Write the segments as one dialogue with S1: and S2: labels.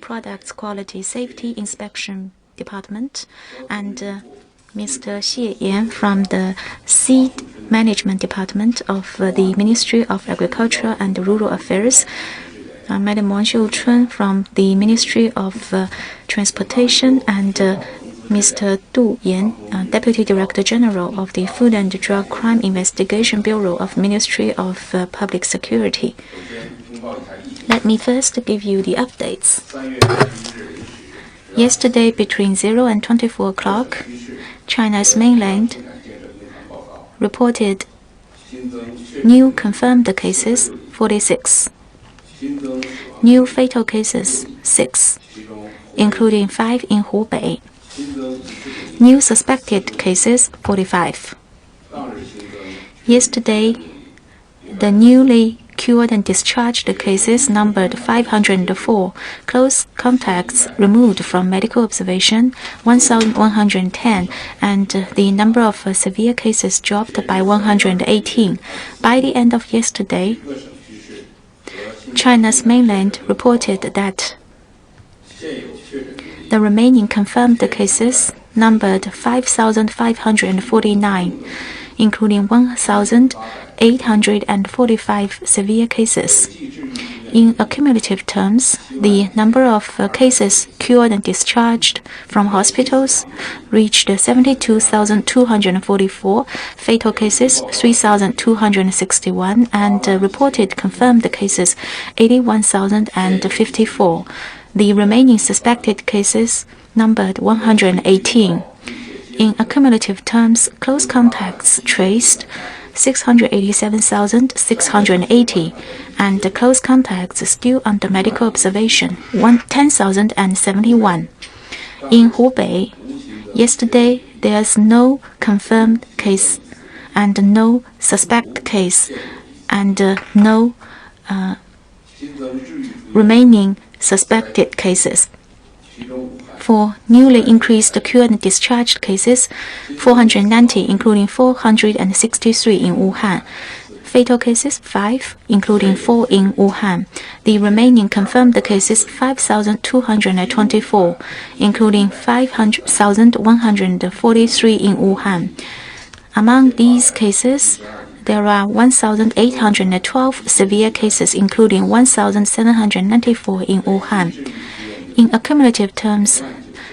S1: Products Quality Safety Inspection Department, and Mr. Xie Yan from the Seed Management Department of the Ministry of Agriculture and Rural Affairs, Madam Wang Xiuchun from the Ministry of Transportation, and Mr. Du Yan, Deputy Director General of the Food and Drug Crime Investigation Bureau of Ministry of Public Security. Let me first give you the updates. Yesterday, between 0 and 24 o'clock, China's mainland reported new confirmed cases 46, new fatal cases 6, including 5 in Hubei, new suspected cases 45. Yesterday, the newly cured and discharged cases numbered 504, close contacts removed from medical observation 1,110, and the number of severe cases dropped by 118. By the end of yesterday, China's mainland reported that the remaining confirmed cases numbered 5,549, including 1,845 severe cases. In accumulative terms, the number of cases cured and discharged from hospitals reached 72,244, fatal cases 3,261, and reported confirmed cases 81,054. The remaining suspected cases numbered 118. In accumulative terms, close contacts traced 687,680, and close contacts still under medical observation 10,071. In Hubei, yesterday there's no confirmed case and no suspect case and no remaining suspected cases. For newly increased cured and discharged cases, 490, including 463 in Wuhan. Fatal cases, 5, including 4 in Wuhan. The remaining confirmed cases, 5,224, including 5,143 in Wuhan. Among these cases, there are 1,812 severe cases, including 1,794 in Wuhan. In accumulative terms,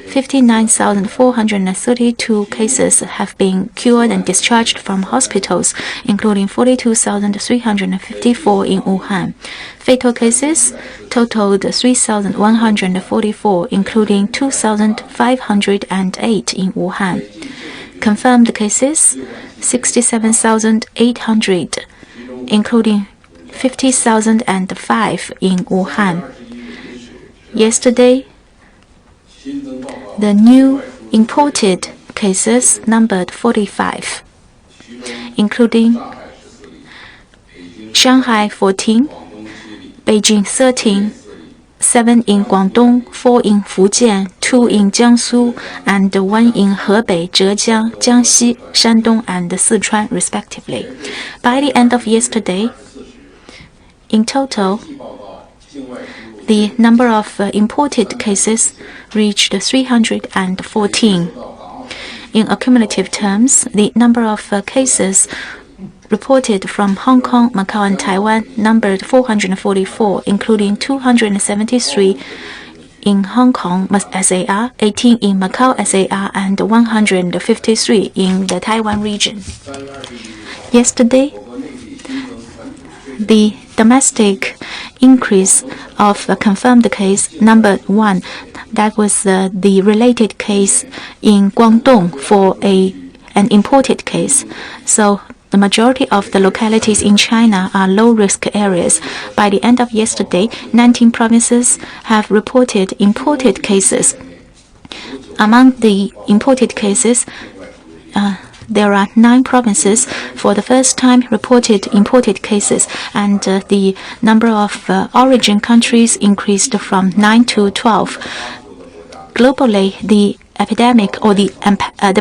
S1: 59,432 cases have been cured and discharged from hospitals, including 42,354 in Wuhan. Fatal cases totaled 3,144, including 2,508 in Wuhan. Confirmed cases, 67,800, including 50,005 in Wuhan. Yesterday, the new imported cases numbered 45, including Shanghai 14, Beijing 13, 7 in Guangdong, 4 in Fujian, 2 in Jiangsu, and 1 in Hebei, Zhejiang, Jiangxi, Shandong, and Sichuan, respectively. By the end of yesterday, in total, the number of imported cases reached 314. In accumulative terms, the number of cases reported from Hong Kong, Macau, and Taiwan numbered 444, including 273 in Hong Kong SAR, 18 in Macau SAR, and 153 in the Taiwan region. Yesterday, the domestic increase of a confirmed case numbered 1. That was the related case in Guangdong for an imported case. So the majority of the localities in China are low-risk areas. By the end of yesterday, 19 provinces have reported imported cases. Among the imported cases, there are 9 provinces for the first time reported imported cases, and the number of origin countries increased from 9 to 12. Globally, the epidemic or the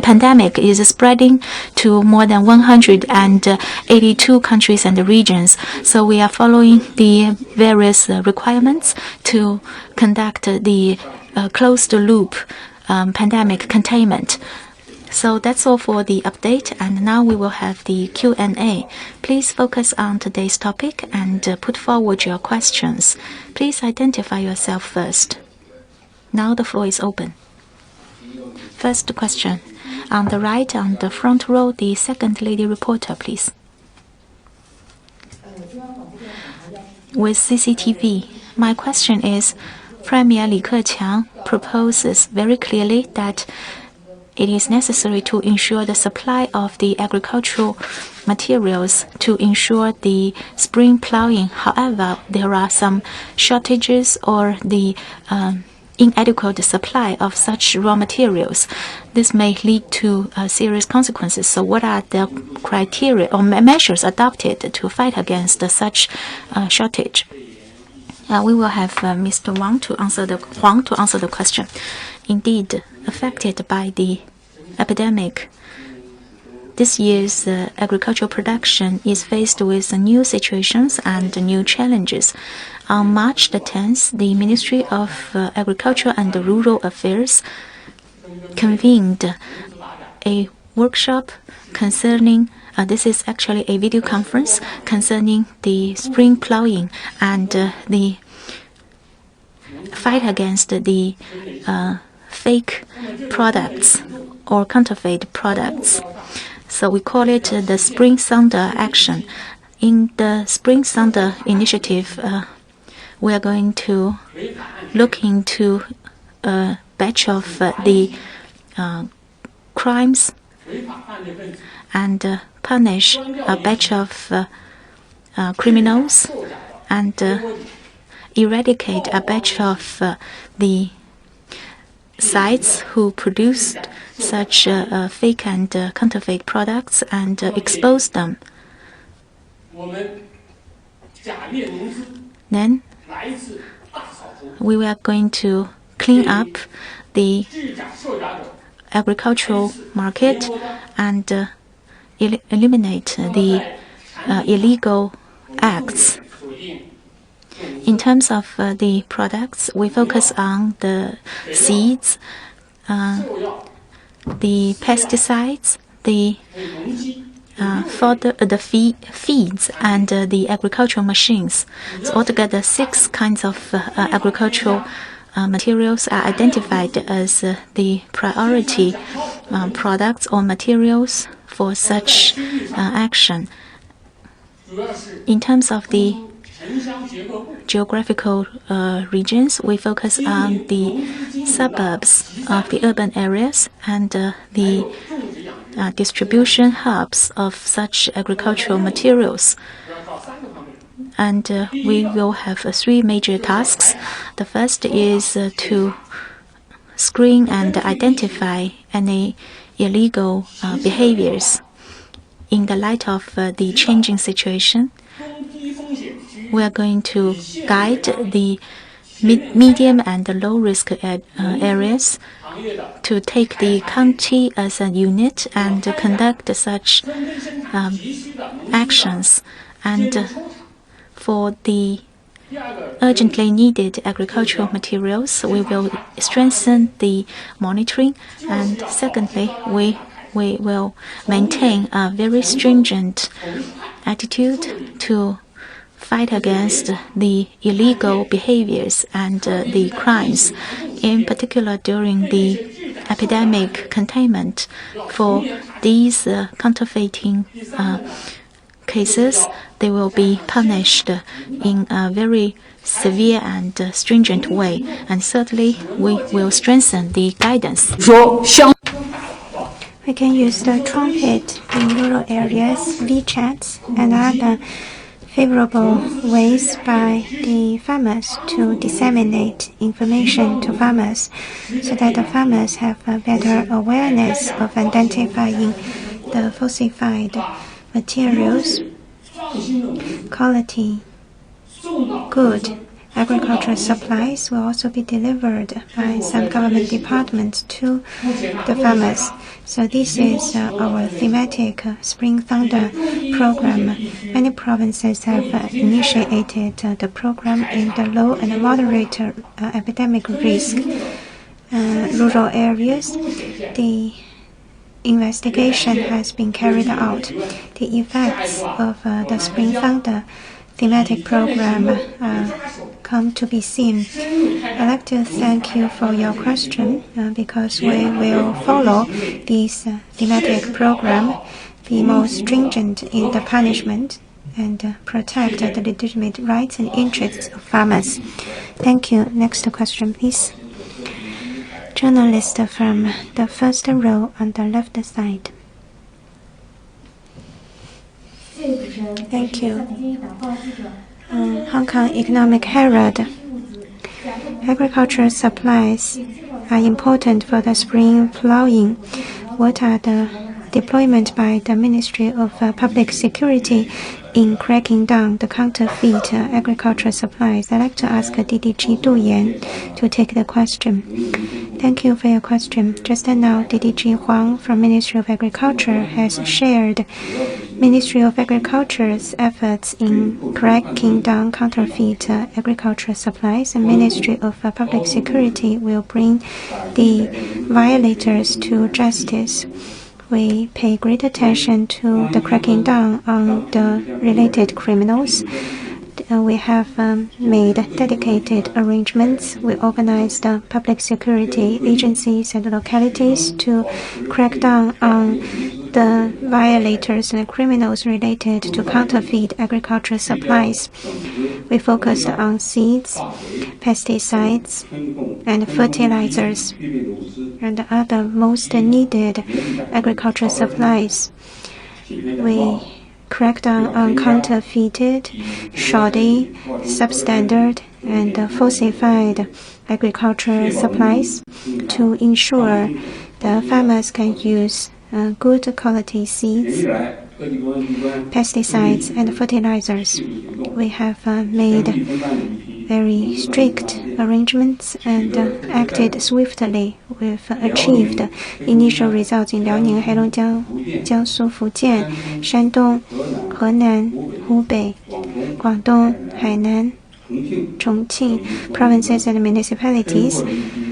S1: pandemic is spreading to more than 182 countries and regions. So we are following the various requirements to conduct the closed-loop pandemic containment. So that's all for the update, and now we will have the Q&A. Please focus on today's topic and put forward your questions. Please identify yourself first. Now the floor is open. First question. On the right, on the front row, the second lady reporter, please. With CCTV, my question is, Premier Li Keqiang proposes very clearly that it is necessary to ensure the supply of the agricultural materials to ensure the spring plowing. However, there are some shortages or the inadequate supply of such raw materials. This may lead to serious consequences. So what are the criteria or measures adopted to fight against such shortage? We will have Mr. Huang to answer the question. Indeed, affected by the epidemic, this year's agricultural production is faced with new situations and new challenges. On March the 10th, the Ministry of Agriculture and Rural Affairs convened a workshop concerning this is actually a video conference concerning the spring plowing and the fight against the fake products or counterfeit products. So we call it the Spring Thunder Action. In the Spring Thunder Initiative, we are going to look into a batch of the crimes and punish a batch of criminals and eradicate a batch of the sites who produced such fake and counterfeit products and expose them. Then we are going to clean up the agricultural market and eliminate the illegal acts. In terms of the products, we focus on the seeds, the pesticides, the feeds, and the agricultural machines. So altogether, 6 kinds of agricultural materials are identified as the priority products or materials for such action. In terms of the geographical regions, we focus on the suburbs of the urban areas and the distribution hubs of such agricultural materials. And we will have 3 major tasks. The first is to screen and identify any illegal behaviors. In the light of the changing situation, we are going to guide the medium and the low-risk areas to take the county as a unit and conduct such actions. And for the urgently needed agricultural materials, we will strengthen the monitoring. And secondly, we will maintain a very stringent attitude to fight against the illegal behaviors and the crimes, in particular during the epidemic containment. For these counterfeiting cases, they will be punished in a very severe and stringent way. And thirdly, we will strengthen the guidance.
S2: We can use the trumpet in rural areas, WeChat, and other favorable ways by the farmers to disseminate information to farmers so that the farmers have a better awareness of identifying the falsified materials, quality, good, agricultural supplies will also be delivered by some government departments to the farmers. So this is our thematic Spring Thunder program. Many provinces have initiated the program in the low and moderate epidemic risk rural areas. The investigation has been carried out. The effects of the Spring Thunder thematic program come to be seen. I'd like to thank you for your question because we will follow this thematic program, be more stringent in the punishment, and protect the legitimate rights and interests of farmers. Thank you. Next question, please. Journalist from the first row on the left side. Thank you. Hong Kong Economic Herald. Agricultural supplies are important for the spring plowing. What are the deployment by the Ministry of Public Security in cracking down the counterfeit agricultural supplies? I'd like to ask DDG Du Yan to take the question. Thank you for your question. Just now, DDG Huang from Ministry of Agriculture has shared Ministry of Agriculture's efforts in cracking down counterfeit agricultural supplies, and Ministry of Public Security will bring the violators to justice. We pay great attention to the cracking down on the related criminals. We have made dedicated arrangements. We organized public security agencies and localities to crack down on the violators and criminals related to counterfeit agricultural supplies. We focused on seeds, pesticides, and fertilizers, and other most needed agricultural supplies. We crack down on counterfeited, shoddy, substandard, and falsified agricultural supplies to ensure the farmers can use good quality seeds, pesticides, and fertilizers. We have made very strict arrangements and acted swiftly. We've achieved initial results in Liaoning, Heilongjiang, Jiangsu, Fujian, Shandong, Henan, Hubei, Guangdong, Hainan, Chongqing provinces and municipalities.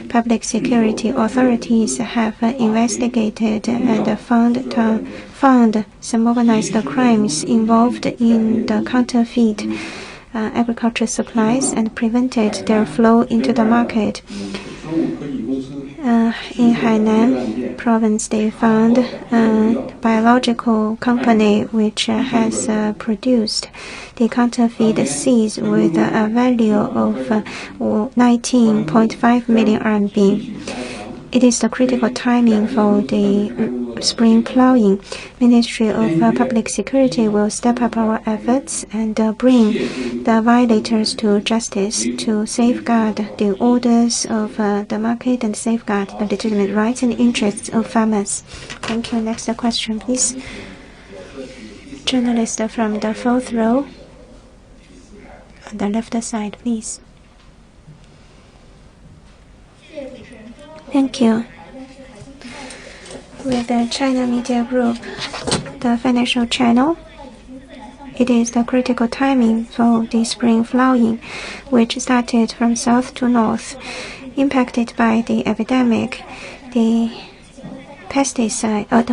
S2: Public security authorities have investigated and found some organized crimes involved in the counterfeit agricultural supplies and prevented their flow into the market. In Hainan province, they found a biological company which has produced the counterfeit seeds with a value of 19.5 million RMB. It is the critical timing for the spring plowing. Ministry of Public Security will step up our efforts and bring the violators to justice to safeguard the orders of the market and safeguard the legitimate rights and interests of farmers. Thank you. Next question, please. Journalist from the fourth row on the left side, please. Thank you. With the China Media Group, the financial channel, it is the critical timing for the spring plowing, which started from south to north. Impacted by the epidemic, the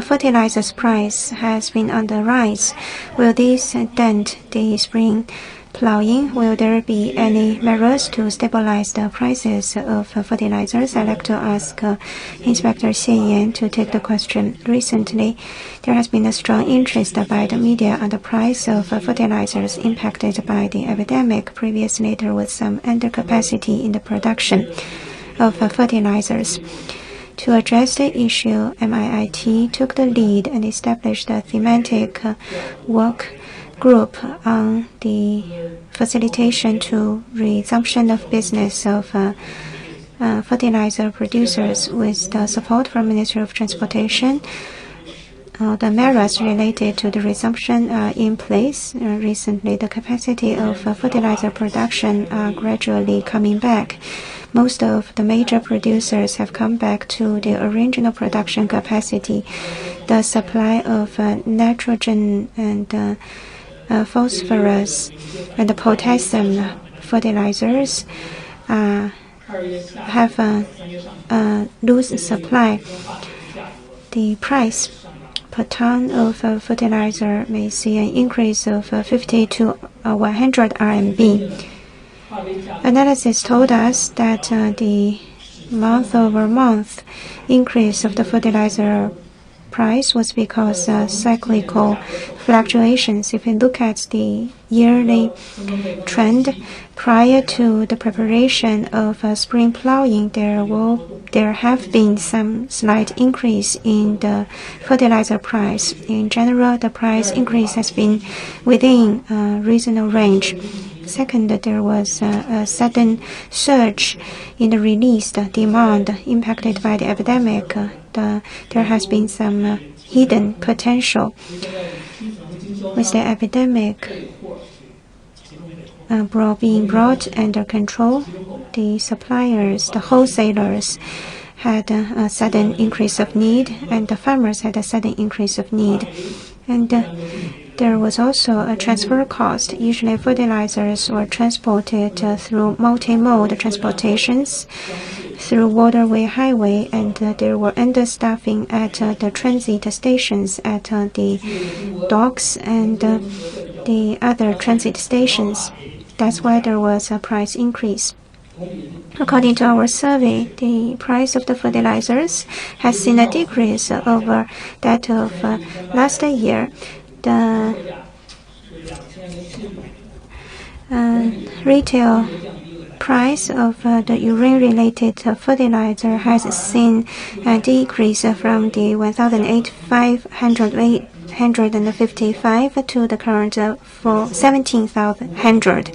S2: fertilizers price has been on the rise. Will this dent the spring plowing? Will there be any measures to stabilize the prices of fertilizers? I'd like to ask Inspector Xie Yan to take the question. Recently, there has been a strong interest by the media on the price of fertilizers impacted by the epidemic. Previously, there was some undercapacity in the production of fertilizers. To address the issue, MIIT took the lead and established a thematic work group on the facilitation to resumption of business of fertilizer producers with the support from Ministry of Transportation. the measures related to the resumption are in place. Recently, the capacity of fertilizer production are gradually coming back. Most of the major producers have come back to the original production capacity. The supply of nitrogen and phosphorus and the potassium fertilizers have a loose supply. The price per ton of fertilizer may see an increase of 50 to 100 RMB. Analysis told us that the month-over-month increase of the fertilizer price was because cyclical fluctuations. If we look at the yearly trend, prior to the preparation of spring plowing, there have been some slight increase in the fertilizer price. In general, the price increase has been within a reasonable range. Second, there was a sudden surge in the released demand impacted by the epidemic. There has been some hidden potential. With the epidemic being brought under control, the suppliers, the wholesalers, had a sudden increase of need, and the farmers had a sudden increase of need. And there was also a transfer cost. Usually fertilizers were transported through multi-mode transportations, through waterway, highway, and there were understaffing at the transit stations, at the docks and the other transit stations. That's why there was a price increase. According to our survey, the price of the fertilizers has seen a decrease over that of last year. The retail price of the urine-related fertilizer has seen a decrease from the 1,855 to the current for 17,100.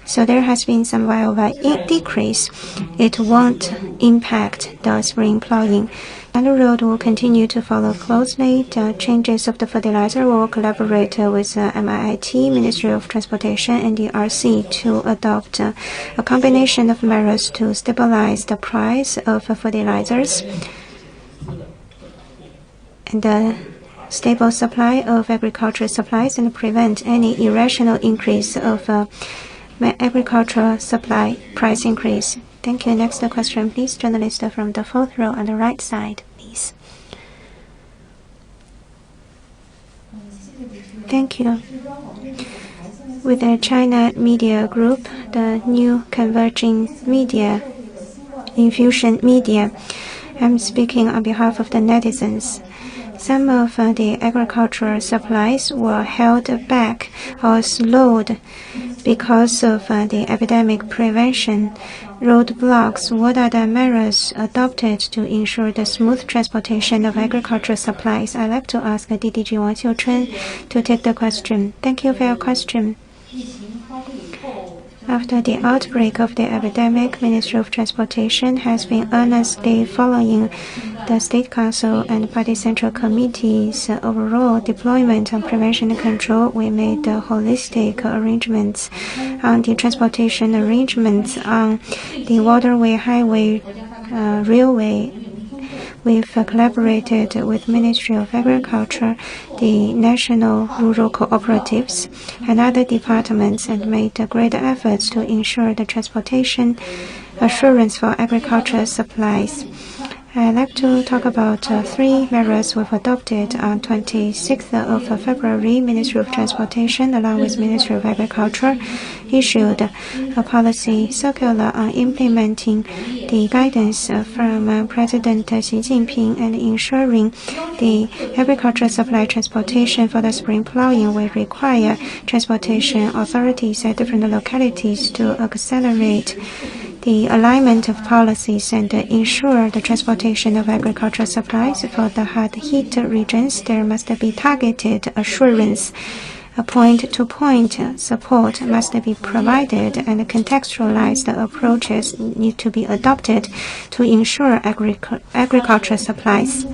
S2: So there has been some year-over-year decrease. It won't impact the spring plowing. Down the road, we'll continue to follow closely the changes of the fertilizer. We will collaborate with MIIT, Ministry of Transportation, and the RC to adopt a combination of measures to stabilize the price of fertilizers and the stable supply of agricultural supplies and prevent any irrational increase of agricultural supply price increase. Thank you. Next question, please. Journalist from the fourth row on the right side, please. Thank you. With the China Media Group, the new converging media, infusion media, I'm speaking on behalf of the netizens. Some of the agricultural supplies were held back or slowed because of the epidemic prevention roadblocks. What are the measures adopted to ensure the smooth transportation of agricultural supplies? I'd like to ask DDG Wang Xiuchun to take the question. Thank you for your question. After the outbreak of the epidemic, Ministry of Transportation has been earnestly following the State Council and Party Central Committee's overall deployment on prevention and control. We made holistic arrangements on the transportation arrangements on the waterway, highway, railway. We've collaborated with Ministry of Agriculture, the National Rural Cooperatives, and other departments and made great efforts to ensure the transportation assurance for agricultural supplies. I'd like to talk about three measures we've adopted on 26th of February. Ministry of Transportation, along with Ministry of Agriculture, issued a policy circular on implementing the guidance from President Xi Jinping and ensuring the agricultural supply transportation for the spring plowing will require transportation authorities at different localities to accelerate the alignment of policies and ensure the transportation of agricultural supplies for the hard-hit regions. There must be targeted assurance. A point-to-point support must be provided, and contextualized approaches need to be adopted to ensure agricultural supplies.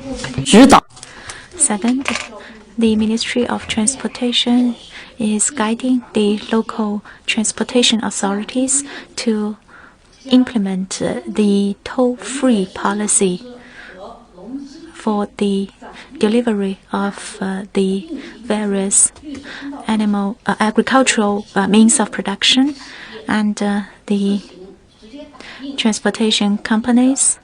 S1: Second, the Ministry of Transportation is guiding the local transportation authorities to implement the toll-free policy for the delivery of the various agricultural means of production, and the transportation companies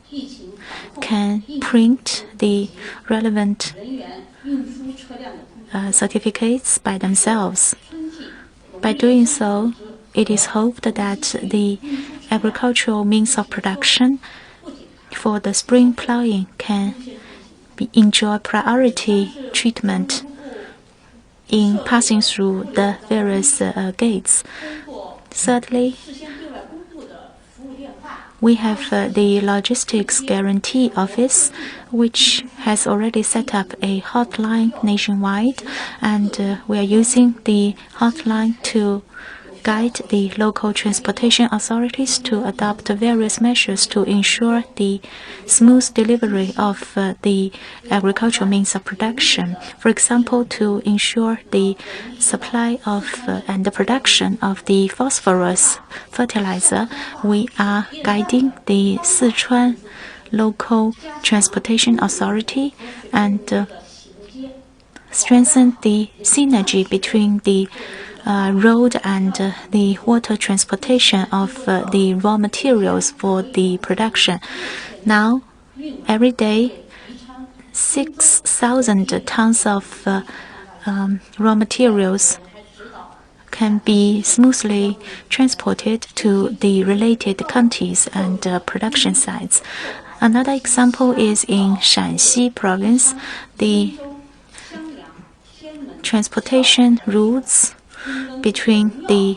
S1: can print the relevant certificates by themselves. By doing so, it is hoped that the agricultural means of production for the spring plowing can enjoy priority treatment in passing through the various gates. Thirdly, we have the Logistics Guarantee Office, which has already set up a hotline nationwide, and we are using the hotline to guide the local transportation authorities to adopt various measures to ensure the smooth delivery of the agricultural means of production. For example, to ensure the supply of and the production of the phosphorus fertilizer, we are guiding the Sichuan local transportation authority and strengthen the synergy between the road and the water transportation of the raw materials for the production. Now, every day, 6,000 tons of raw materials can be smoothly transported to the related counties and production sites. Another example is in Shanxi province. The transportation routes between the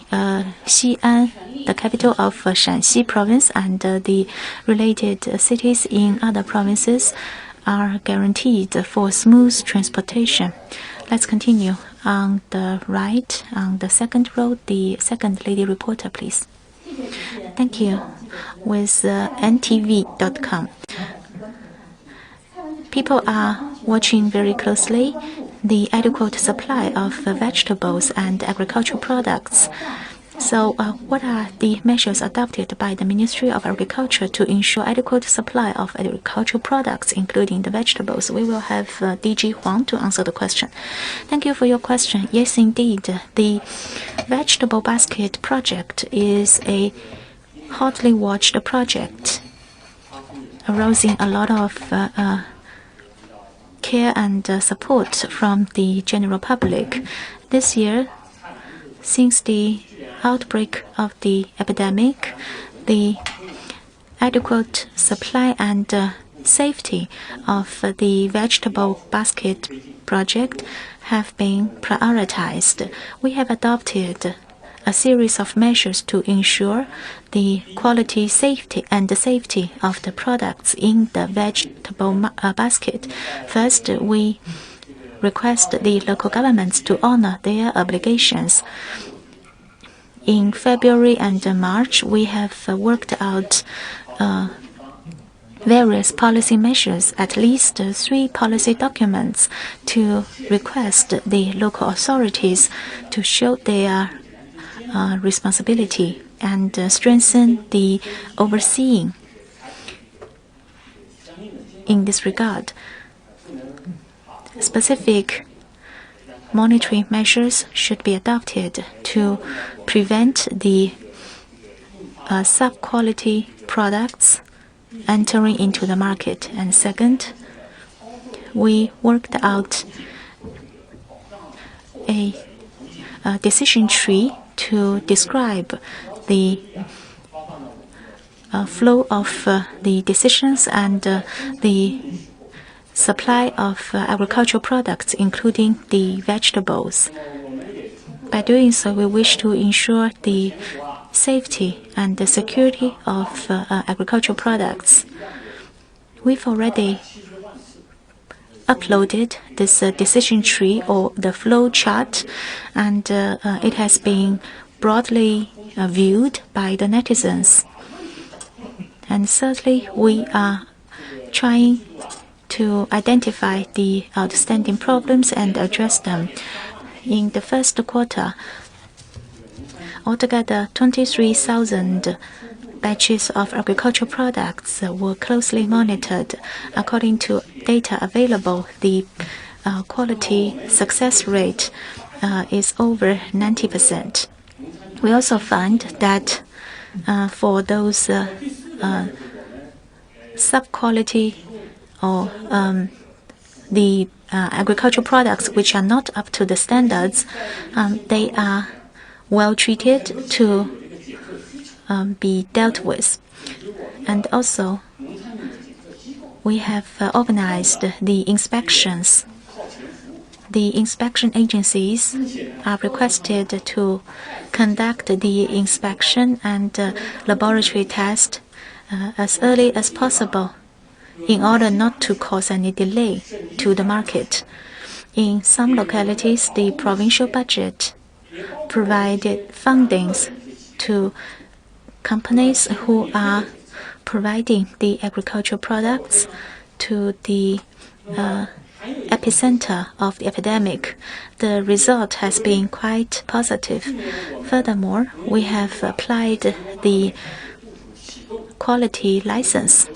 S1: Xi'an, the capital of Shanxi province, and the related cities in other provinces are guaranteed for smooth transportation. Let's continue. On the right, on the second row, the second lady reporter, please. Thank you. With ntv.com. People are watching very closely the adequate supply of vegetables and agricultural products. So what are the measures adopted by the Ministry of Agriculture to ensure adequate supply of agricultural products, including the vegetables? We will have DG Huang to answer the question. Thank you for your question. Yes, indeed. The vegetable basket project is a hotly watched project, arousing a lot of care and support from the general public. This year, since the outbreak of the epidemic, the adequate supply and safety of the vegetable basket project have been prioritized. We have adopted a series of measures to ensure the quality, safety, and the safety of the products in the vegetable basket. First, we request the local governments to honor their obligations. In February and March, we have worked out various policy measures, at least 3 policy documents, to request the local authorities to show their responsibility and strengthen the overseeing in this regard. Specific monitoring measures should be adopted to prevent the sub-quality products entering into the market. And second, we worked out a decision tree to describe the flow of the decisions and the supply of agricultural products, including the vegetables. By doing so, we wish to ensure the safety and the security of agricultural products. We've already uploaded this decision tree or the flow chart, and it has been broadly viewed by the netizens. And thirdly, we are trying to identify the outstanding problems and address them. In the first quarter, altogether 23,000 batches of agricultural products were closely monitored. According to data available, the quality success rate is over 90%. We also find that for those sub-quality or the agricultural products which are not up to the standards, they are well treated to be dealt with. And also, we have organized the inspections. The inspection agencies are requested to conduct the inspection and laboratory test as early as possible in order not to cause any delay to the market. In some localities, the provincial budget provided fundings to companies who are providing the agricultural products to the epicenter of the epidemic. The result has been quite positive. Furthermore, we have applied the quality license.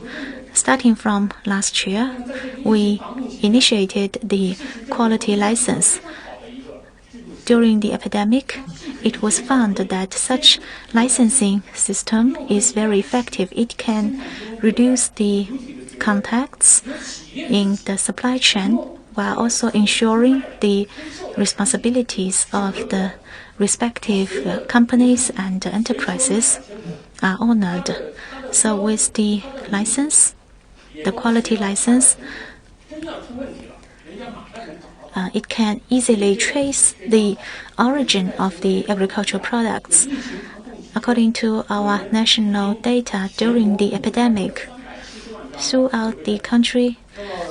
S1: Starting from last year, we initiated the quality license. During the epidemic, it was found that such licensing system is very effective. It can reduce the contacts in the supply chain while also ensuring the responsibilities of the respective companies and enterprises are honored. So with the license, the quality license, it can easily trace the origin of the agricultural products. According to our national data during the epidemic, throughout the country,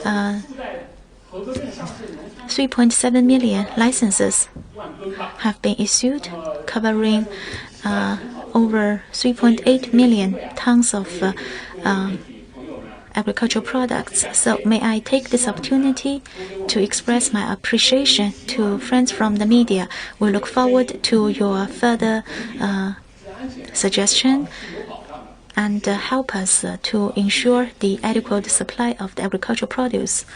S1: 3.7 million licenses have been issued, covering over 3.8 million tons of agricultural products. So may I take this opportunity to express my appreciation to friends from the media. We look forward to your further suggestion and help us to ensure the adequate supply of the agricultural produce.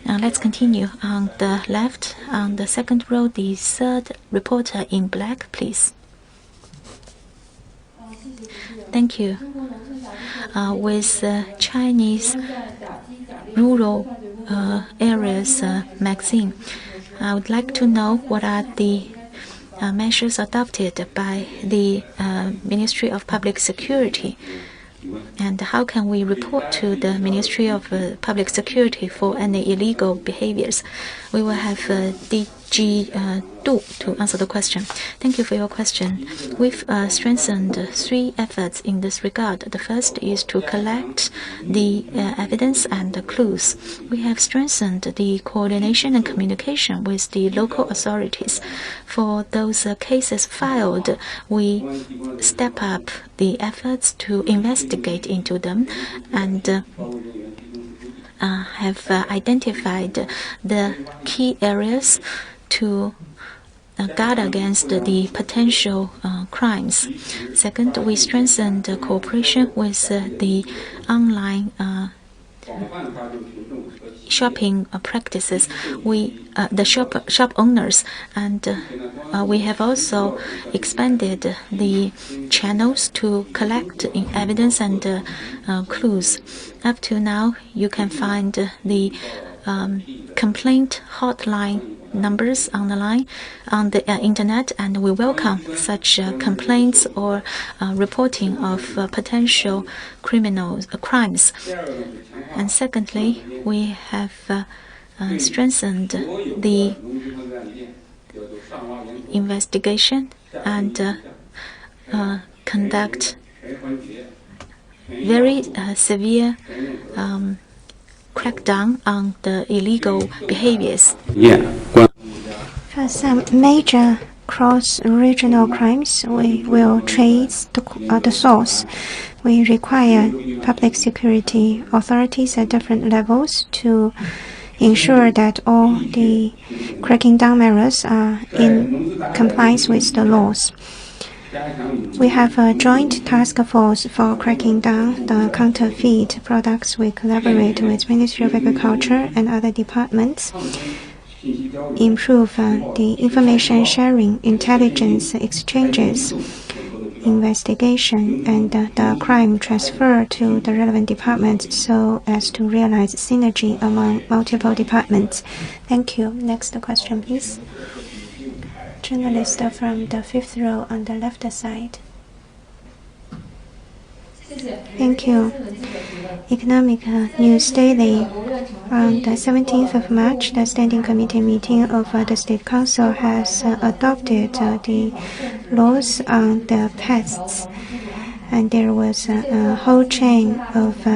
S1: Let's continue. On the left, on the second row, the third reporter in black, please. Thank you. With Chinese rural areas magazine, I would like to know what are the measures adopted by the Ministry of Public Security, and how can we report to the Ministry of Public Security for any illegal behaviors? We will have DG Du to answer the question. Thank you for your question. We've strengthened 3 efforts in this regard. The first is to collect the evidence and the clues. We have strengthened the coordination and communication with the local authorities. For those cases filed, we step up the efforts to investigate into them and have identified the key areas to guard against the potential crimes. Second, we strengthened cooperation with the online shopping practices. The shop owners, and we have also expanded the channels to collect evidence and clues. Up to now, you can find the complaint hotline numbers on the internet, and we welcome such complaints or reporting of potential crimes. And secondly, we have strengthened the investigation and conduct very severe crackdown on the illegal behaviors.
S2: For some major cross-regional crimes, we will trace the source. we require public security authorities at different levels to ensure that all the cracking down measures are in compliance with the laws. We have a joint task force for cracking down the counterfeit products. We collaborate with Ministry of Agriculture and other departments, improve the information sharing, intelligence exchanges, investigation, and the crime transfer to the relevant departments so as to realize synergy among multiple departments. Thank you. Next question, please. Journalist from the fifth row on the left side. Thank you. Economic News Daily. On the 17th of March, the Standing Committee meeting of the State Council has adopted the laws on the pests. And there was a whole chain of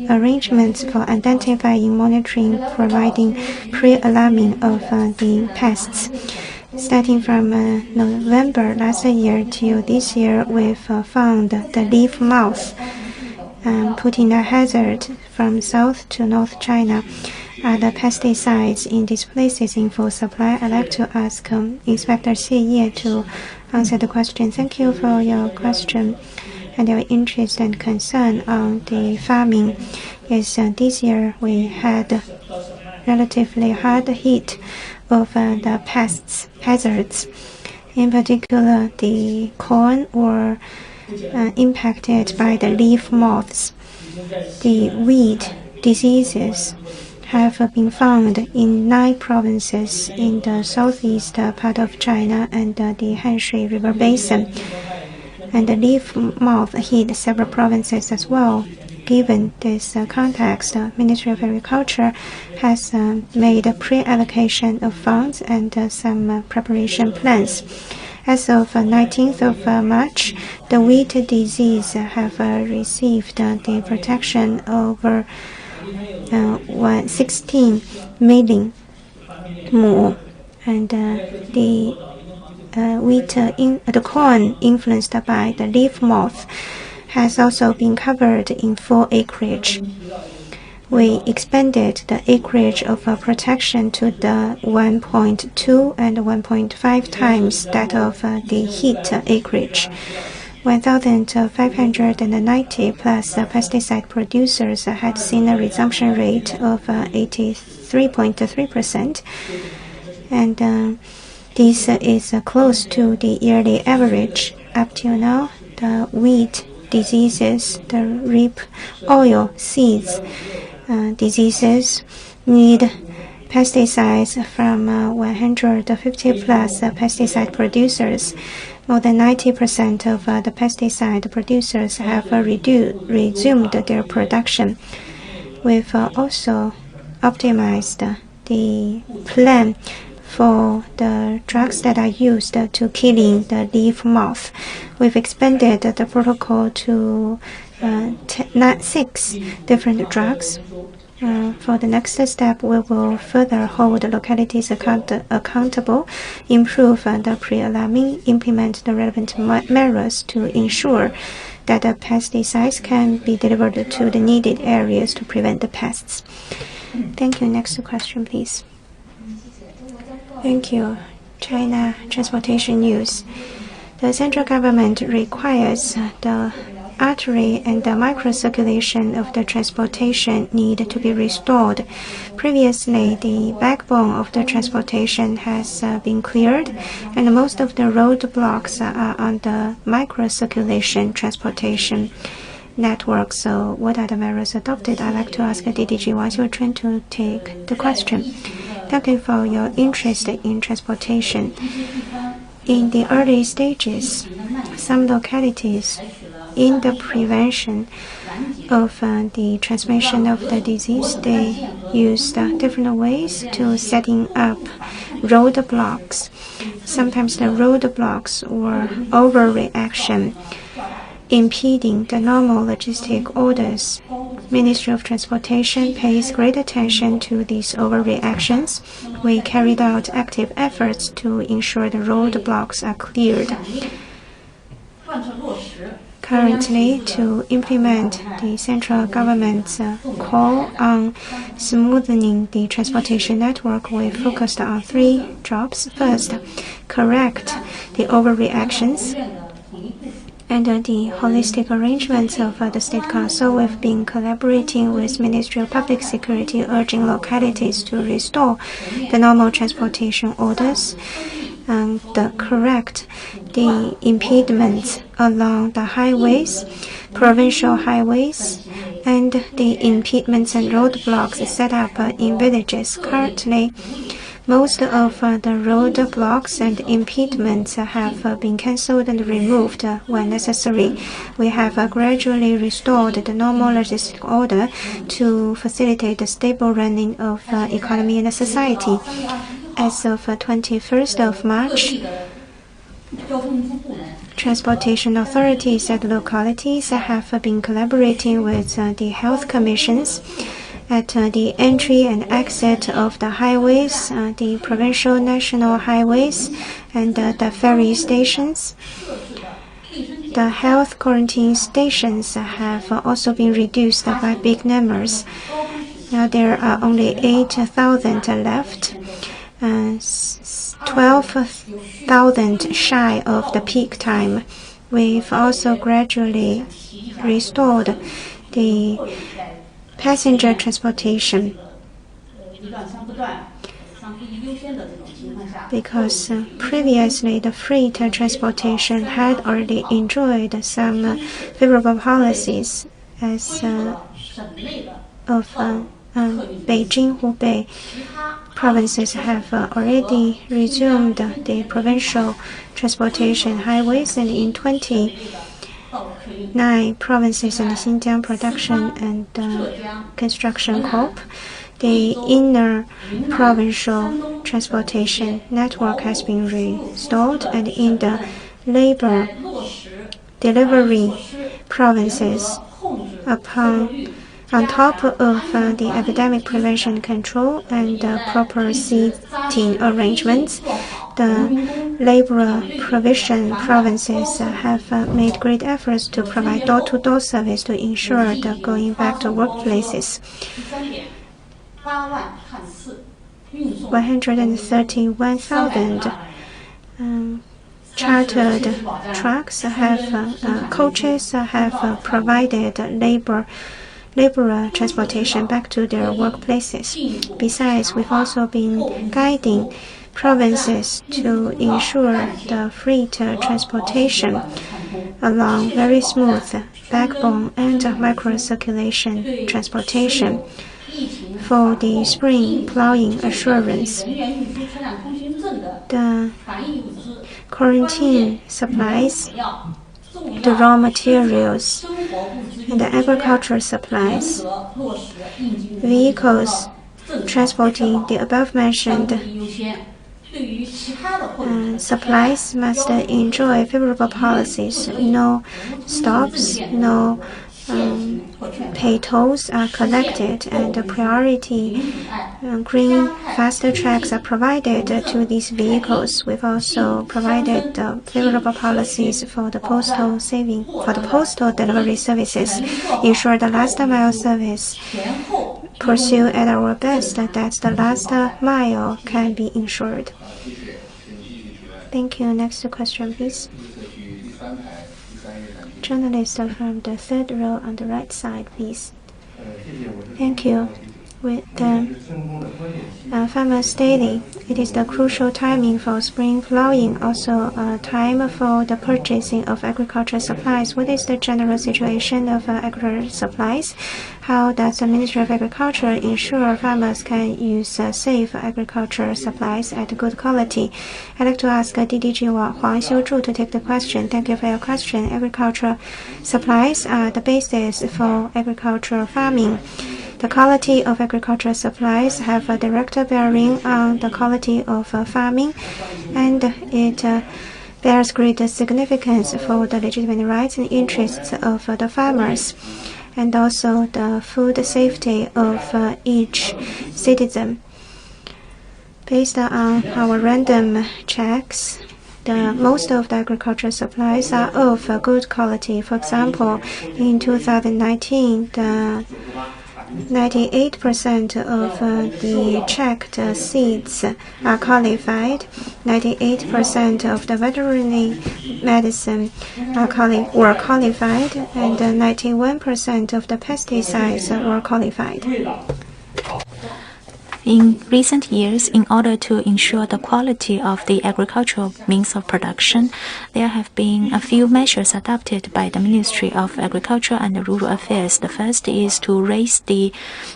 S2: arrangements for identifying, monitoring, providing pre-alarming of the pests. Starting from November last year till this year, we've found the leaf moth, putting a hazard from South to North China. Are the pesticides in these places in full supply? I'd like to ask Inspector Xie Ye to answer the question. Thank you for your question and your interest and concern on the farming. Yes, this year we had relatively hard hit of the pests, hazards. In particular, the corn were impacted by the leaf moths. The weed diseases have been found in 9 provinces in the southeast part of China and the Hanshui River Basin. And the leaf moth hit several provinces as well. Given this context, the Ministry of Agriculture has made a pre-allocation of funds and some preparation plans. As of 19th of March, the wheat disease have received the protection over 16 million mu, and the corn influenced by the leaf moth has also been covered in full acreage. We expanded the acreage of protection to the 1.2 and 1.5 times that of the heat acreage. 1,590 plus pesticide producers had seen a resumption rate of 83.3%, and this is close to the yearly average. Up till now, the wheat diseases, the rip oil seeds diseases need pesticides from 150 plus pesticide producers. More than 90% of the pesticide producers have resumed their production. We've also optimized the plan for the drugs that are used to killing the leaf moth. We've expanded the protocol to 6 different drugs. For the next step, we will further hold localities accountable, improve the pre-alarming, implement the relevant measures to ensure that the pesticides can be delivered to the needed areas to prevent the pests. Thank you. Next question, please. Thank you. China Transportation News. The central government requires the artery and the microcirculation of the transportation need to be restored. Previously, the backbone of the transportation has been cleared, and most of the roadblocks are on the microcirculation transportation network. So what are the measures adopted? I'd like to ask DDG Wang Xiuchun to take the question. Thank you for your interest in transportation. In the early stages, some localities in the prevention of the transmission of the disease, they used different ways to setting up roadblocks. Sometimes the roadblocks were overreaction, impeding the normal logistic orders. Ministry of Transportation pays great attention to these overreactions. We carried out active efforts to ensure the roadblocks are cleared. Currently, to implement the central government's call on smoothening the transportation network, we focused on 3 jobs. First, correct the overreactions and the holistic arrangements of the State Council. We've been collaborating with Ministry of Public Security, urging localities to restore the normal transportation orders and correct the impediments along the highways, provincial highways, and the impediments and roadblocks set up in villages. Currently, most of the roadblocks and impediments have been cancelled and removed when necessary. We have gradually restored the normal logistic order to facilitate the stable running of economy and society. As of 21st of March, transportation authorities at localities have been collaborating with the health commissions at the entry and exit of the highways, the provincial national highways, and the ferry stations. The health quarantine stations have also been reduced by big numbers. Now there are only 8,000 left. 12,000 shy of the peak time. We've also gradually restored the passenger transportation because previously the freight transportation had already enjoyed some favorable policies as of Beijing, Hubei provinces have already resumed the provincial transportation highways, and in 29 provinces in Xinjiang production and construction corp, the inner provincial transportation network has been restored, and in the labor delivery provinces, on top of the epidemic prevention control and proper seating arrangements, the labor provision provinces have made great efforts to provide door-to-door service to ensure the going back to workplaces. 131,000 chartered trucks coaches have provided laborer transportation back to their workplaces. Besides, we've also been guiding provinces to ensure the freight transportation along very smooth backbone and microcirculation transportation. For the spring plowing assurance, the quarantine supplies, the raw materials, and the agricultural supplies, vehicles transporting the above-mentioned supplies must enjoy favorable policies. No stops, no pay tolls are collected, and the priority green faster tracks are provided to these vehicles. We've also provided favorable policies for the postal delivery services, ensure the last mile service. Pursue at our best that the last mile can be ensured. Thank you. Next question, please. Journalist from the third row on the right side, please. Thank you. With the Farmers Daily, it is the crucial timing for spring plowing, also a time for the purchasing of agricultural supplies. What is the general situation of agricultural supplies? How does the Ministry of Agriculture ensure farmers can use safe agricultural supplies at good quality? I'd like to ask DDG Huang Xiuzhu to take the question. Thank you for your question. Agricultural supplies are the basis for agricultural farming. The quality of agricultural supplies have a direct bearing on the quality of farming, and it bears great significance for the legitimate rights and interests of the farmers, and also the food safety of each citizen. Based on our random checks, most of the agricultural supplies are of good quality. For example, in 2019, 98% of the checked seeds are qualified. 98% of the veterinary medicine were qualified, and 91% of the pesticides were qualified.
S1: In recent years, in order to ensure the quality of the agricultural means of production, there have been a few measures adopted by the Ministry of Agriculture and Rural Affairs. The first is to raise the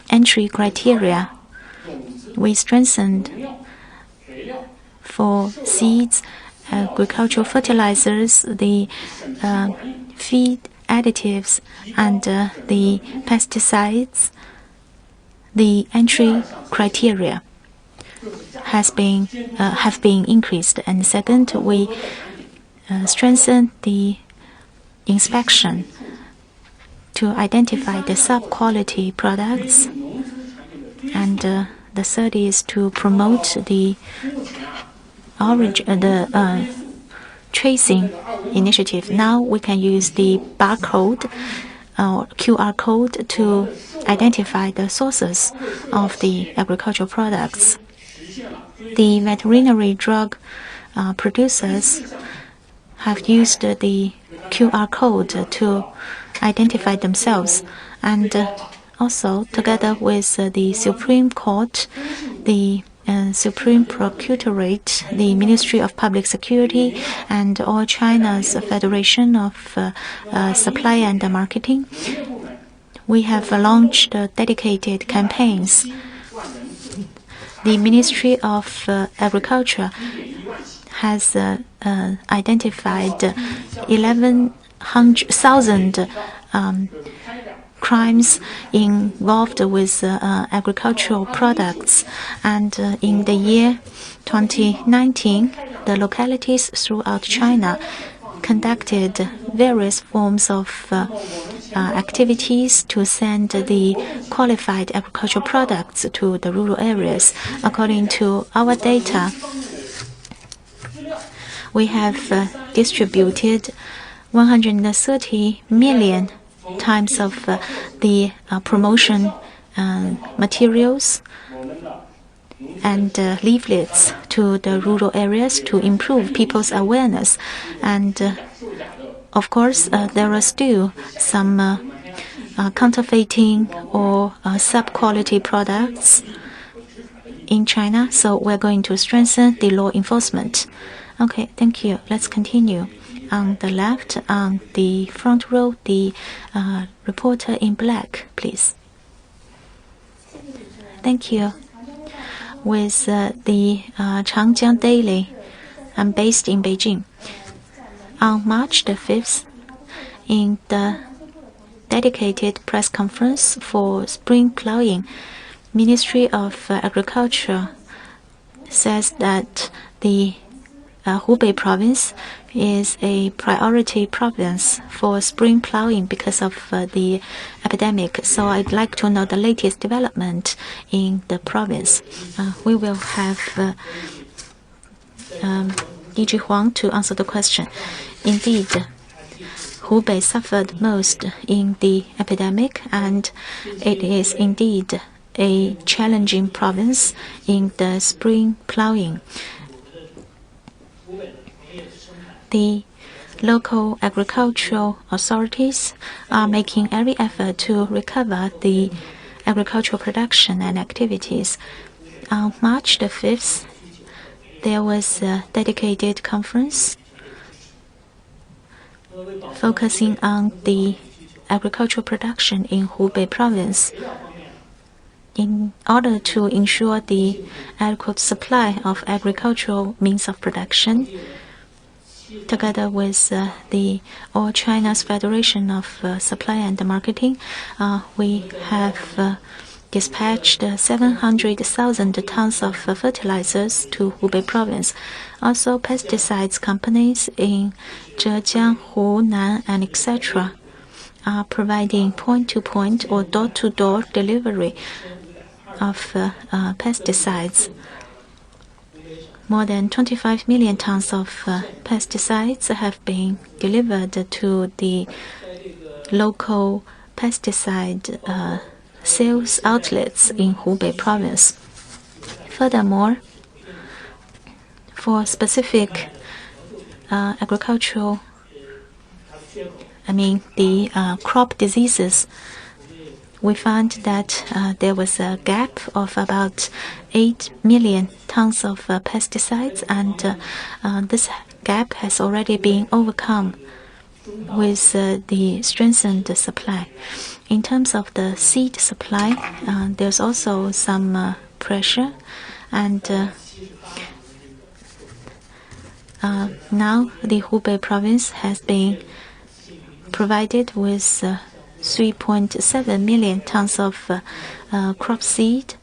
S1: entry criteria. We strengthened for seeds, agricultural fertilizers, the feed additives, and the pesticides. The entry criteria have been increased, and second, we strengthen the inspection to identify the sub-quality products, and the third is to promote the tracing initiative. Now we can use the barcode or QR code to identify the sources of the agricultural products. The veterinary drug producers have used the QR code to identify themselves, and also together with the Supreme Court, the Supreme Procuratorate, the Ministry of Public Security, and all China's Federation of Supply and Marketing, we have launched dedicated campaigns. The Ministry of Agriculture has identified 11,000 crimes involved with agricultural products, and in the year 2019, the localities throughout China conducted various forms of activities to send the qualified agricultural products to the rural areas. According to our data, we have distributed 130 million times of the promotion materials and leaflets to the rural areas to improve people's awareness. And of course, there are still some counterfeiting or sub-quality products in China, so we're going to strengthen the law enforcement. Okay, thank you. Let's continue. On the left, on the front row, the reporter in black, please. Thank you. With the Changjiang Daily, I'm based in Beijing. On March the 5th, in the dedicated press conference for spring plowing, Ministry of Agriculture says that the Hubei province is a priority province for spring plowing because of the epidemic. So I'd like to know the latest development in the province. We will have DG Huang to answer the question. Indeed, Hubei suffered most in the epidemic, and it is indeed a challenging province in the spring plowing. The local agricultural authorities are making every effort to recover the agricultural production and activities. On March the 5th, there was a dedicated conference focusing on the agricultural production in Hubei province. In order to ensure the adequate supply of agricultural means of production, together with the All China's Federation of Supply and Marketing, we have dispatched 700,000 tons of fertilizers to Hubei province. Also, pesticides companies in Zhejiang, Hunan, and etc. are providing point-to-point or door-to-door delivery of pesticides. more than 25 million tons of pesticides have been delivered to the local pesticide sales outlets in Hubei province. Furthermore, for specific agricultural, the crop diseases, we found that there was a gap of about 8 million tons of pesticides, and this gap has already been overcome with the strengthened supply. In terms of the seed supply, there's also some pressure, and now the Hubei province has been provided with 3.7 million tons of crop seed,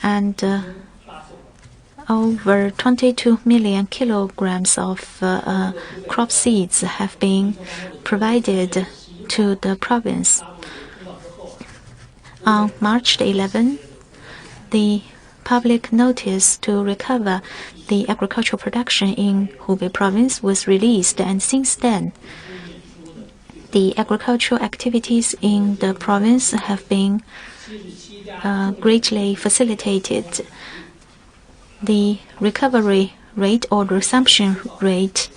S1: and over 22 million kilograms of crop seeds have been provided to the province. On March 11, the public notice to recover the agricultural production in Hubei province was released, and since then, the agricultural activities in the province have been greatly facilitated. The recovery rate or resumption rate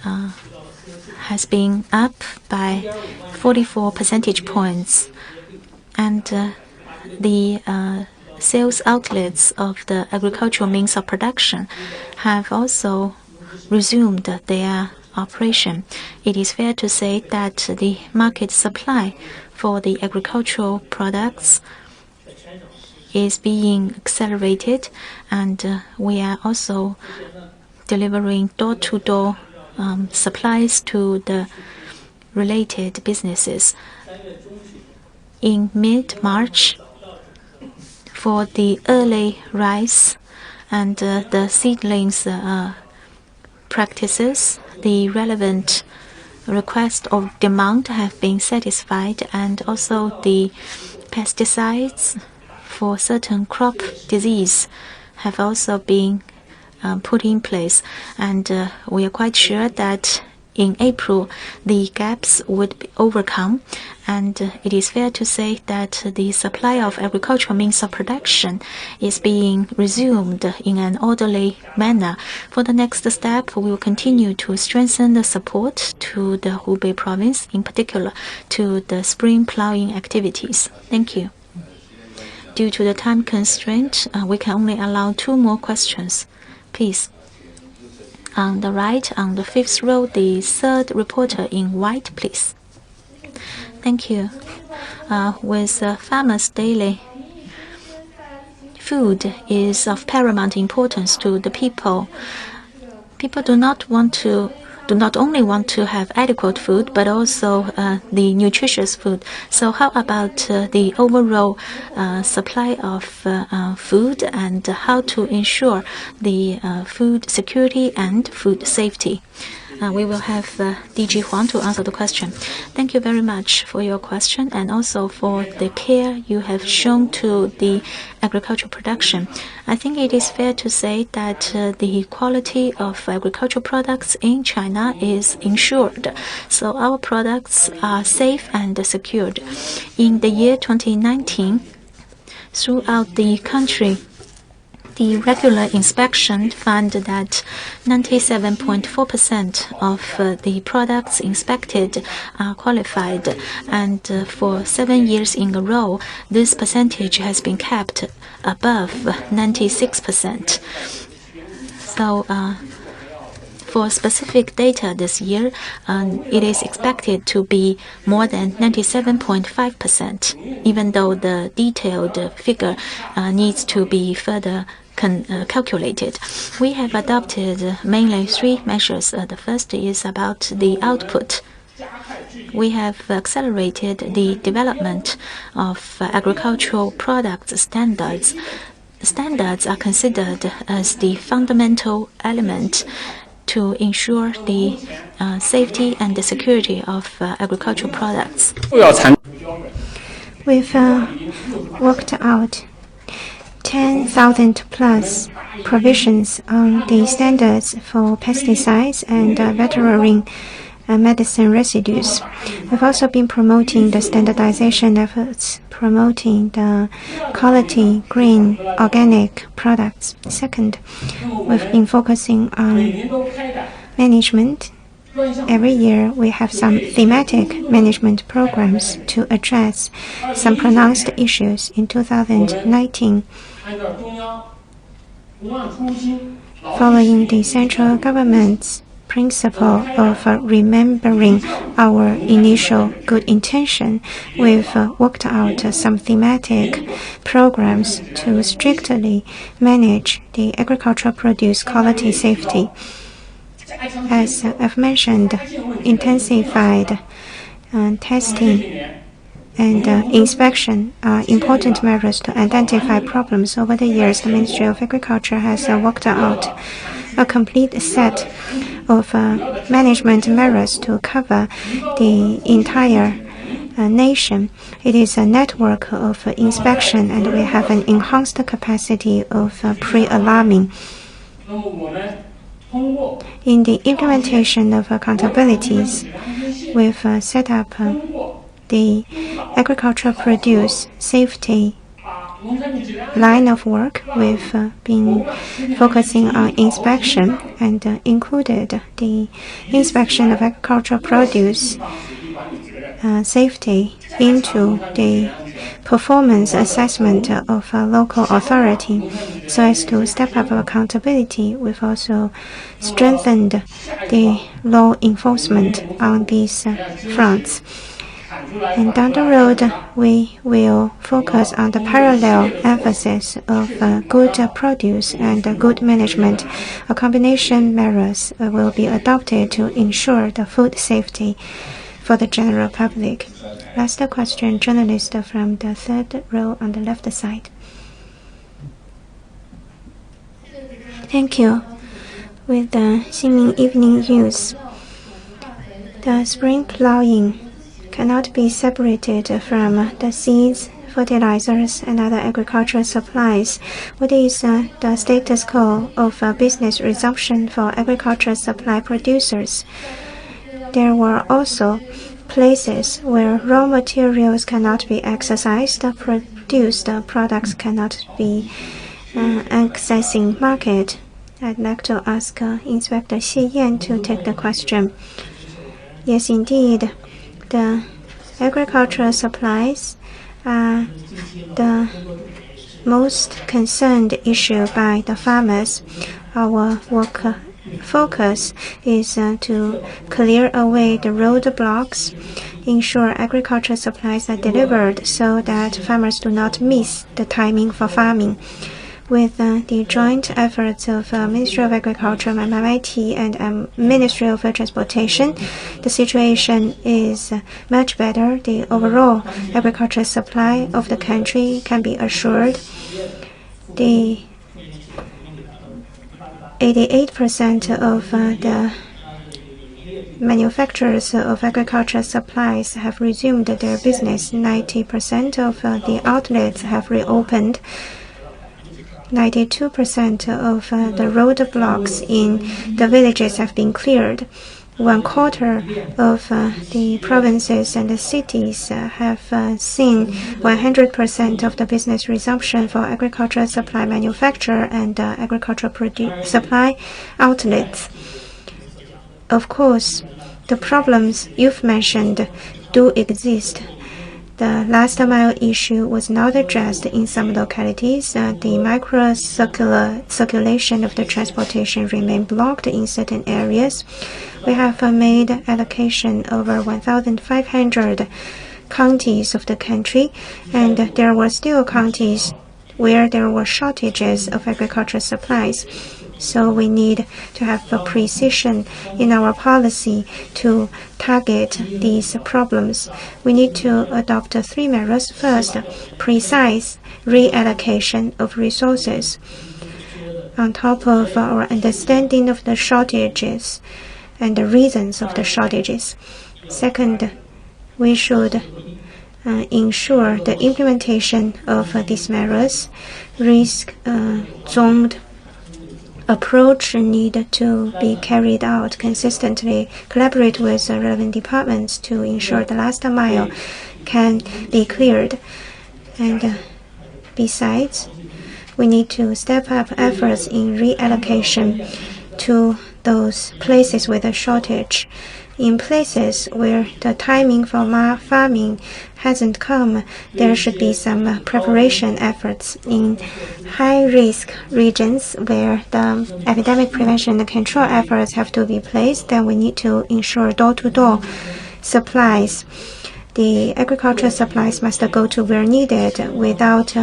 S1: has been up by 44 percentage points, and the sales outlets of the agricultural means of production have also resumed their operation. It is fair to say that the market supply for the agricultural products is being accelerated, and we are also delivering door-to-door supplies to the related businesses. In mid-March, for the early rice and the seedlings practices, the relevant request or demand have been satisfied, and also the pesticides for certain crop disease have also been put in place, and we are quite sure that in April the gaps would be overcome, and it is fair to say that the supply of agricultural means of production is being resumed in an orderly manner. For the next step, we will continue to strengthen the support to the Hubei province, in particular to the spring plowing activities. Thank you. Due to the time constraint, we can only allow 2 more questions. Please. On the right, on the 5th row, the 3rd reporter in white, please. Thank you. With Farmers Daily, food is of paramount importance to the people. People do not only want to have adequate food, but also the nutritious food. So how about the overall supply of food, and how to ensure the food security and food safety? We will have DG Huang to answer the question. Thank you very much for your question, and also for the care you have shown to the agricultural production. I think it is fair to say that the quality of agricultural products in China is ensured. So our products are safe and secured. In the year 2019, throughout the country, the regular inspection found that 97.4% of the products inspected are qualified, and for 7 years in a row, this percentage has been kept above 96%. So for specific data this year, it is expected to be more than 97.5%, even though the detailed figure needs to be further calculated. We have adopted mainly 3 measures. The first is about the output. We have accelerated the development of agricultural products standards. Standards are considered as the fundamental element to ensure the safety and the security of agricultural products.
S2: We've worked out 10,000 plus provisions on the standards for pesticides and veterinary medicine residues. We've also been promoting the standardization efforts, promoting the quality green organic products. Second, we've been focusing on management. Every year, we have some thematic management programs to address some pronounced issues. In 2019, following the central government's principle of remembering our initial good intention, we've worked out some thematic programs to strictly manage the agricultural produce quality safety. As I've mentioned, intensified testing and inspection are important measures to identify problems. Over the years, the Ministry of Agriculture has worked out a complete set of management measures to cover the entire nation. It is a network of inspection, and we have an enhanced capacity of pre-alarming. In the implementation of accountabilities, we've set up the agricultural produce safety line of work. We've been focusing on inspection and included the inspection of agricultural produce safety into the performance assessment of a local authority. So as to step up accountability, we've also strengthened the law enforcement on these fronts. And down the road, we will focus on the parallel emphasis of good produce and good management. A combination measures will be adopted to ensure the food safety for the general public. Last question, journalist from the third row on the left side. Thank you. With the Xinmin Evening News, the spring plowing cannot be separated from the seeds, fertilizers, and other agricultural supplies. What is the status quo of business resumption for agricultural supply producers? There were also places where raw materials cannot be exercised, produced products cannot be accessing market. I'd like to ask Inspector Xie Yan to take the question. Yes, indeed. The agricultural supplies are the most concerned issue by the farmers. Our work focus is to clear away the roadblocks, ensure agricultural supplies are delivered so that farmers do not miss the timing for farming. With the joint efforts of Ministry of Agriculture, MIT, and Ministry of Transportation, the situation is much better. The overall agricultural supply of the country can be assured. The 88% of the manufacturers of agricultural supplies have resumed their business. 90% of the outlets have reopened. 92% of the roadblocks in the villages have been cleared. 1/4 of the provinces and the cities have seen 100% of the business resumption for agricultural supply manufacturer and agricultural supply outlets. Of course, the problems you've mentioned do exist. The last mile issue was not addressed in some localities. The circulation of the transportation remained blocked in certain areas. We have made allocation over 1,500 counties of the country, and there were still counties where there were shortages of agricultural supplies. So we need to have a precision in our policy to target these problems. We need to adopt 3 measures. First, precise reallocation of resources on top of our understanding of the shortages and the reasons of the shortages. Second, we should ensure the implementation of these measures. Risk-zoned approach need to be carried out consistently. Collaborate with relevant departments to ensure the last mile can be cleared. And besides, we need to step up efforts in reallocation to those places with a shortage. In places where the timing for farming hasn't come, there should be some preparation efforts. In high-risk regions where the epidemic prevention and control efforts have to be placed, then we need to ensure door-to-door supplies. The agricultural supplies must go to where needed without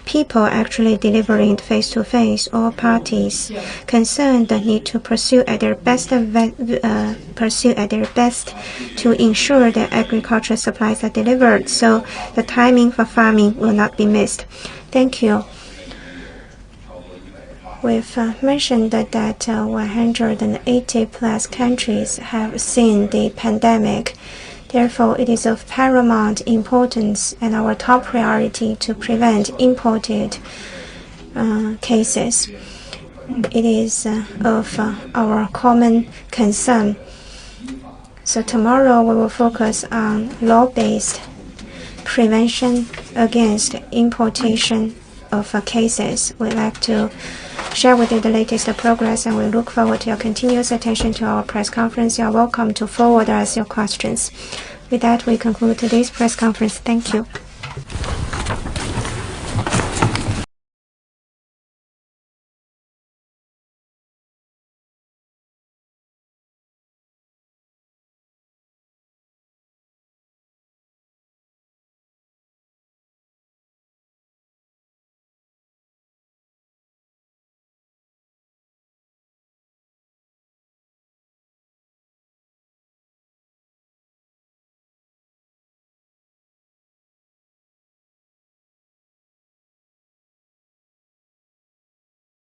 S2: people actually delivering face-to-face. All parties concerned need to pursue at their best to ensure that agricultural supplies are delivered, so the timing for farming will not be missed. Thank you. We've mentioned that 180 plus countries have seen the pandemic. Therefore, it is of paramount importance and our top priority to prevent imported cases. It is of our common concern. So tomorrow we will focus on law-based prevention against importation of cases. We'd like to share with you the latest progress, and we look forward to your continuous attention to our press conference. You are welcome to forward us your questions. With that, we conclude today's press conference. Thank you.